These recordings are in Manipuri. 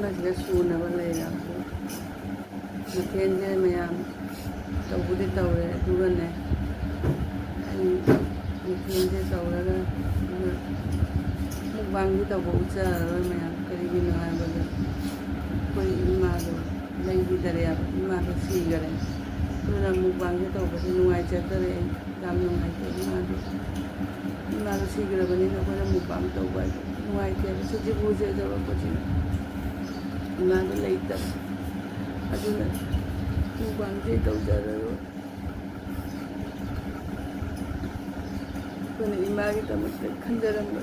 ꯑꯃꯁꯤꯗ ꯁꯨꯅꯕ ꯂꯩꯔꯕ ꯃꯊꯦꯜꯁꯦ ꯃꯌꯥꯝ ꯇꯧꯕꯨꯗꯤ ꯇꯧꯔꯦ ꯑꯗꯨꯒꯅꯦ ꯑꯩ ꯃꯊꯦꯜꯁꯦ ꯇꯧꯔꯒ ꯑꯗꯨꯒ ꯃꯨꯛꯕꯥꯡꯗꯤ ꯇꯧꯕ ꯎꯠꯆꯔꯔꯣꯏ ꯃꯌꯥꯝ ꯀꯔꯤꯒꯤꯅꯣ ꯍꯥꯏꯕꯗ ꯑꯩꯈꯣꯏ ꯏꯃꯥꯗꯣ ꯂꯩꯈꯤꯗꯔꯦꯕ ꯏꯃꯥꯗꯣ ꯁꯤꯈꯔꯦ ꯑꯗꯨꯅ ꯃꯨꯛꯕꯥꯡꯁꯦ ꯇꯧꯕꯁꯦ ꯅꯨꯡꯉꯥꯏꯖꯗꯔꯦ ꯑꯩ ꯌꯥꯝ ꯅꯨꯡꯉꯥꯏꯇꯦ ꯏꯃꯥꯗꯣ ꯁꯤꯈ꯭ꯔꯕꯅꯤꯅ ꯑꯩꯈꯣꯏꯅ ꯃꯨꯛꯕꯥꯡ ꯇꯧꯕ ꯍꯥꯏꯗꯣ ꯅꯨꯡꯉꯥꯏꯇꯦꯕ ꯁꯖꯤꯕꯨꯁꯦ ꯇꯧꯔꯛꯄꯁꯤꯅ ꯏꯃꯥꯗꯣ ꯂꯩꯇꯕ ꯑꯗꯨꯅ ꯃꯨꯛꯕꯥꯡꯁꯦ ꯇꯧꯖꯔꯔꯣꯏ ꯑꯩꯈꯣꯏꯅ ꯏꯃꯥꯒꯤꯗꯃꯛꯇ ꯈꯟꯖꯔꯝꯕ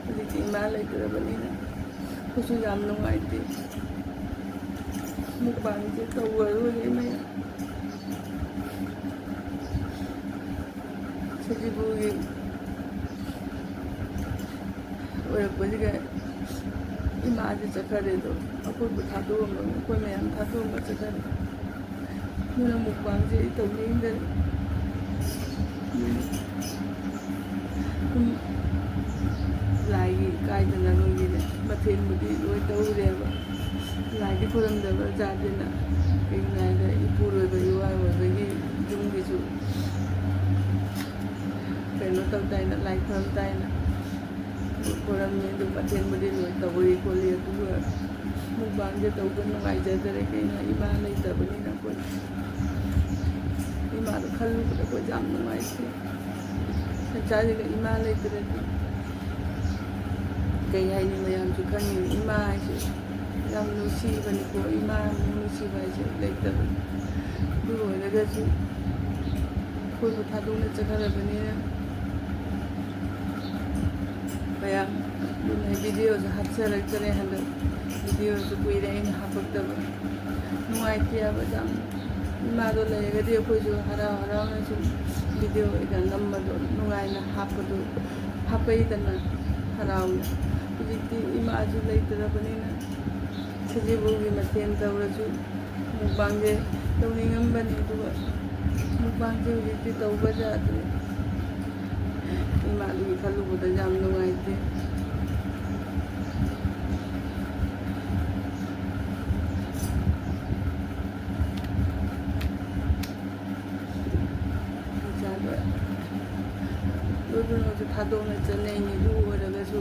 ꯍꯧꯖꯤꯛꯇꯤ ꯏꯃꯥ ꯂꯩꯇ꯭ꯔꯕꯅꯤꯅ ꯑꯩꯈꯣꯏꯁꯨ ꯌꯥꯝ ꯅꯨꯡꯉꯥꯏꯇꯦ ꯃꯨꯛꯕꯥꯡꯁꯦ ꯇꯧꯔꯔꯣꯏ ꯃꯌꯥꯝ ꯁꯖꯤꯕꯨꯒꯤ ꯑꯣꯏꯔꯛꯄꯁꯤꯒ ꯏꯃꯥꯁꯦ ꯆꯠꯈ꯭ꯔꯦꯗꯣ ꯑꯩꯈꯣꯏꯕꯨ ꯊꯥꯗꯣꯛꯑꯝꯕ ꯑꯩꯈꯣꯏ ꯃꯌꯥꯝ ꯊꯥꯗꯣꯛꯑꯝꯕ ꯆꯠꯈ꯭ꯔꯦ ꯑꯗꯨꯅ ꯃꯨꯛꯕꯥꯡꯁꯦ ꯑꯩ ꯇꯧꯅꯤꯡꯗꯔꯦ ꯂꯥꯏꯒꯤ ꯀꯥꯏꯗꯅꯕꯒꯤꯅꯦ ꯃꯊꯦꯜꯕꯨꯗꯤ ꯂꯣꯏ ꯇꯧꯔꯦꯕ ꯂꯥꯏꯗꯤ ꯈꯨꯔꯨꯝꯗꯕ ꯖꯥꯠꯅꯤꯅ ꯀꯩꯒꯤꯅꯣ ꯍꯥꯏꯕꯗ ꯏꯄꯨꯔꯣꯏꯕ ꯏꯋꯥꯔꯣꯏꯕꯒꯤ ꯌꯨꯝꯒꯤꯁꯨ ꯀꯩꯅꯣ ꯇꯧ ꯇꯥꯏꯅ ꯂꯥꯏ ꯈꯨꯔꯝ ꯇꯥꯏꯅ ꯈꯨꯔꯝꯃꯤ ꯑꯗꯨ ꯃꯊꯦꯜꯕꯨꯗꯤ ꯂꯣꯏ ꯇꯧꯔꯤ ꯈꯣꯠꯂꯤ ꯑꯗꯨꯒ ꯃꯨꯛꯕꯥꯡꯁꯦ ꯇꯧꯕ ꯅꯨꯡꯉꯥꯏꯖꯗꯔꯦ ꯀꯩꯅꯣ ꯏꯃꯥ ꯂꯩꯇꯕꯅꯤꯅ ꯑꯩꯈꯣꯏ ꯏꯃꯥꯗꯣ ꯈꯜꯂꯨꯕꯗ ꯑꯩꯈꯣꯏ ꯌꯥꯝ ꯅꯨꯡꯉꯥꯏꯇꯦ ꯁꯪꯁꯥꯔꯁꯤꯗ ꯏꯃꯥ ꯂꯩꯇ꯭ꯔꯗꯤ ꯀꯩ ꯍꯥꯏꯅꯤ ꯃꯌꯥꯝꯁꯨ ꯈꯪꯉꯤꯅꯤ ꯏꯃꯥ ꯍꯥꯏꯁꯦ ꯌꯥꯝ ꯅꯨꯡꯁꯤꯕꯅꯤꯀꯣ ꯏꯃꯥ ꯅꯨꯡꯁꯤꯕ ꯍꯥꯏꯁꯦ ꯂꯩꯇꯕꯅꯤ ꯑꯗꯨ ꯑꯣꯏꯔꯒꯁꯨ ꯑꯩꯈꯣꯏꯕꯨ ꯊꯥꯗꯣꯛꯅ ꯆꯠꯈ꯭ꯔꯕꯅꯤꯅ ꯃꯌꯥꯝ ꯑꯗꯨꯅ ꯚꯤꯗꯤꯑꯣꯁꯨ ꯍꯥꯞꯆꯔꯛꯇꯔꯦ ꯍꯟꯗꯛ ꯚꯤꯗꯤꯑꯣꯁꯨ ꯀꯨꯏꯔꯦ ꯑꯩꯅ ꯍꯥꯞꯄꯛꯇꯕ ꯅꯨꯡꯉꯥꯏꯇꯦ ꯍꯥꯏꯕ ꯌꯥꯝ ꯏꯃꯥꯗꯣ ꯂꯩꯔꯒꯗꯤ ꯑꯩꯈꯣꯏꯁꯨ ꯍꯔꯥꯎ ꯍꯔꯥꯎꯅ ꯁꯨꯝ ꯚꯤꯗꯤꯑꯣ ꯑꯣꯏꯅ ꯅꯝꯕꯗꯣ ꯅꯨꯡꯉꯥꯏꯅ ꯍꯥꯞꯄꯗꯣ ꯍꯥꯞꯄꯛꯏꯗꯅ ꯍꯔꯥꯎꯅ ꯍꯧꯖꯤꯛꯇꯤ ꯏꯃꯥꯁꯨ ꯂꯩꯇ꯭ꯔꯕꯅꯤನ ꯁꯖꯤꯕꯨꯒꯤ ꯃꯊꯦꯜ ꯇꯧꯔꯁꯨ ꯃꯨꯛꯕꯥꯡꯁꯦ ꯇꯧꯅꯤꯡꯉꯝꯕꯅꯤ ꯑꯗꯨꯒ ꯃꯨꯛꯕꯥꯡꯁꯦ ꯍꯧꯖꯤꯛꯇꯤ ꯇꯧꯕ ꯌꯥꯗ꯭ꯔꯦ ꯏꯃꯥꯗꯨꯒꯤ ꯈꯜꯂꯨꯕꯗ ꯌꯥꯝ ꯅꯨꯡꯉꯥꯏꯇꯦ ꯏꯆꯥꯗ ꯂꯣꯏꯅꯃꯛꯁꯨ ꯊꯥꯗꯣꯛꯅ ꯆꯠꯅꯩꯅꯤ ꯑꯗꯨ ꯑꯣꯏꯔꯒꯁꯨ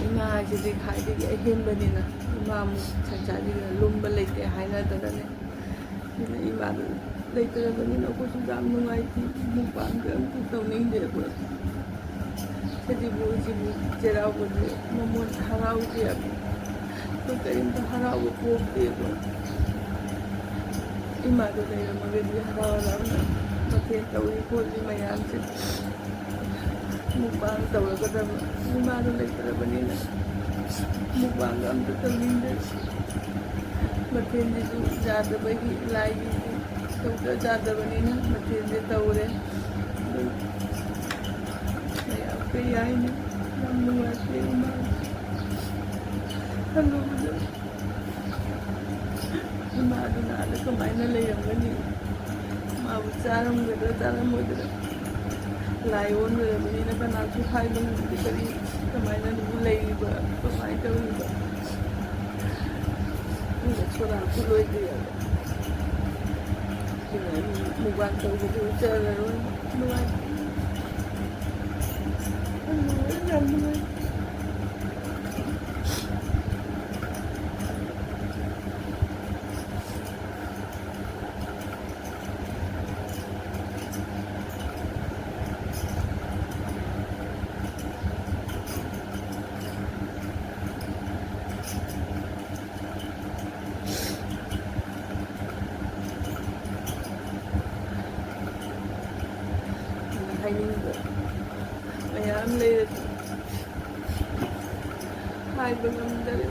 ꯏꯃꯥ ꯍꯥꯏꯁꯤꯗꯤ ꯈ꯭ꯋꯥꯏꯗꯒꯤ ꯑꯍꯦꯟꯕꯅꯤꯅ ꯏꯃꯥꯃꯨꯛ ꯁꯪꯁꯥꯔꯁꯤꯗ ꯂꯨꯝꯕ ꯂꯩꯇꯦ ꯍꯥꯏꯅꯗꯅꯅꯦ ꯑꯗꯨꯅ ꯏꯃꯥꯗꯨ ꯂꯩꯇ꯭ꯔꯕꯅꯤꯅ ꯑꯩꯈꯣꯏꯁꯨ ꯌꯥꯝ ꯅꯨꯡꯉꯥꯏꯇꯦ ꯃꯨꯛꯕꯥꯡꯒ ꯑꯝꯇ ꯇꯧꯅꯤꯡꯗꯦ ꯑꯩꯈꯣꯏ ꯁꯖꯤꯕꯨꯁꯤꯕꯨ ꯆꯩꯔꯥꯎꯕꯁꯦ ꯃꯃꯣꯟ ꯍꯔꯥꯎꯗꯦꯕ ꯑꯩꯈꯣꯏ ꯀꯔꯤꯝꯇ ꯍꯔꯥꯎꯕ ꯄꯣꯛꯇꯦꯕ ꯏꯃꯥꯗꯣ ꯂꯩꯔꯝꯃꯒꯗꯤ ꯍꯔꯥꯎ ꯍꯔꯥꯎꯅ ꯃꯊꯦꯜ ꯇꯧꯔꯤ ꯈꯣꯠꯂꯤ ꯃꯌꯥꯝꯁꯦ ꯃꯨꯛꯕꯥꯡ ꯇꯧꯔꯒꯗꯕ ꯏꯃꯥꯗꯣ ꯂꯩꯇ꯭ꯔꯕꯅꯤꯅ ꯃꯨꯛꯕꯥꯡꯒ ꯑꯝꯇ ꯇꯧꯅꯤꯡꯗꯦ ꯃꯊꯦꯜꯁꯤꯁꯨ ꯌꯥꯗꯕꯒꯤ ꯂꯥꯏꯒꯤ ꯇꯧꯗ ꯌꯥꯗꯕꯅꯤꯅ ꯃꯊꯦꯜꯁꯦ ꯇꯧꯔꯦ ꯑꯗꯨ ꯃꯌꯥꯝ ꯀꯩ ꯍꯥꯏꯅꯤ ꯌꯥꯝ ꯅꯨꯡꯉꯥꯏꯇꯦ ꯏꯃꯥ ꯈꯜꯂꯨꯕꯗ ꯏꯃꯥꯗꯨꯅ ꯑꯥꯗ ꯀꯃꯥꯏꯅ ꯂꯩꯔꯝꯒꯅꯤ ꯃꯥꯕꯨ ꯆꯥꯔꯝꯒꯗ꯭ꯔꯥ ꯆꯥꯔꯝꯃꯣꯏꯗ꯭ꯔꯥ ꯂꯥꯏ ꯑꯣꯟꯈ꯭ꯔꯕꯅꯤꯅ ꯀꯅꯥꯁꯨ ꯍꯥꯏꯕ ꯉꯝꯗꯦ ꯀꯔꯤ ꯀꯃꯥꯏꯅꯕꯨ ꯂꯩꯔꯤꯕ ꯀꯃꯥꯏꯅ ꯇꯧꯔꯤꯕ ꯁꯣꯔꯥꯠꯁꯨ ꯂꯣꯏꯗ꯭ꯔꯤꯑꯕ ꯑꯗꯨꯅ ꯃꯨꯛꯕꯥꯡ ꯇꯧꯕꯗꯤ ꯎꯠꯆꯔꯔꯣꯏ ꯅꯨꯡꯉꯥꯏꯇꯦ ꯌꯥꯝ ꯅꯨꯡꯉꯥꯏ ꯍꯥꯏꯅꯤꯡꯕ ꯃꯌꯥꯝ ꯂꯩꯔꯁꯨ ꯍꯥꯏꯕ ꯉꯝꯗꯔꯦ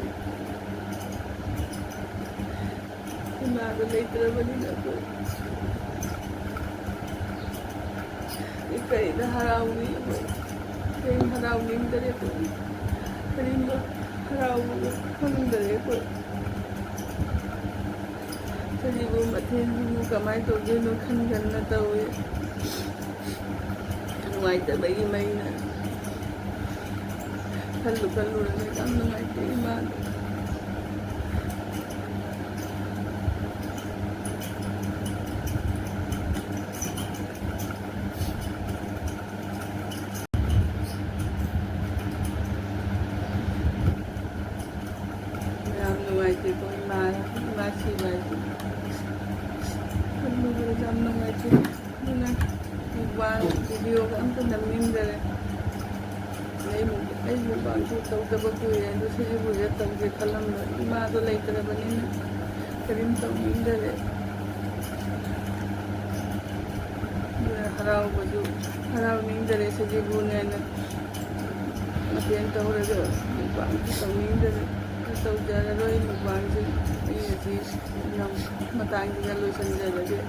ꯏꯃꯥꯗꯣ ꯂꯩꯇ꯭ꯔꯕꯅꯤꯅ ꯑꯩꯈꯣꯏ ꯀꯔꯤꯗ ꯍꯔꯥꯎꯅꯤ ꯑꯩꯈꯣꯏ ꯀꯔꯤꯝ ꯍꯔꯥꯎꯅꯤꯡꯗꯔꯦ ꯑꯩꯈꯣꯏ ꯀꯔꯤꯝꯕ ꯍꯔꯥꯎꯕ ꯐꯪꯗꯔꯦ ꯑꯩꯈꯣꯏ ꯁꯖꯤꯕꯨ ꯃꯊꯦꯜꯁꯤꯕꯨ ꯀꯃꯥꯏꯅ ꯇꯧꯗꯣꯏꯅꯣ ꯈꯟ ꯇꯧꯋꯦ ꯅꯨꯡꯉꯥꯏꯇꯕꯒꯤ ꯃꯩꯅ ꯈꯜꯂꯨꯔꯒ ꯌꯥꯝ ꯅꯨꯡꯉꯥꯏꯇꯦ ꯏꯃꯥꯗꯣ ꯌꯥꯝ ꯅꯨꯡꯉꯥꯏꯇꯦꯀꯣ ꯏꯃꯥ ꯁꯤꯕ ꯍꯥꯏꯁꯦ ꯈꯜꯂꯨꯕꯗ ꯌꯥꯝ ꯅꯨꯡꯉꯥꯏꯇꯦ ꯑꯗꯨꯅ ꯃꯨꯛꯕꯥꯡ ꯚꯤꯗꯤꯑꯣꯒ ꯑꯝꯇ ꯅꯝꯅꯤꯡꯗꯔꯦ ꯑꯩ ꯃꯨꯛꯕꯥꯡꯁꯨ ꯇꯧꯗꯕ ꯀꯨꯏꯔꯦ ꯑꯗꯨ ꯁꯤꯁꯤꯕꯨꯗ ꯇꯧꯒꯦ ꯈꯜꯂꯝꯕ ꯏꯃꯥꯗꯣ ꯂꯩꯇ꯭ꯔꯕꯅꯤꯅ ꯀꯔꯤꯝ ꯇꯧꯅꯤꯡꯗꯔꯦ ꯍꯔꯥꯎꯅꯤꯡꯗꯔꯦ ꯁꯤꯁꯤꯕꯨꯅꯦꯅ ꯃꯇꯦꯡ ꯇꯧꯔꯒ ꯃꯨꯛꯕꯥꯡꯁꯨ ꯇꯧꯅꯤꯡꯗꯔꯦ ꯇꯧꯖꯔꯔꯣꯏ ꯃꯨꯛꯕꯥꯡꯁꯦ ꯑꯩ ꯉꯁꯤ ꯃꯇꯥꯡꯁꯤꯗ ꯂꯣꯏꯁꯤꯟꯖꯔꯒꯦ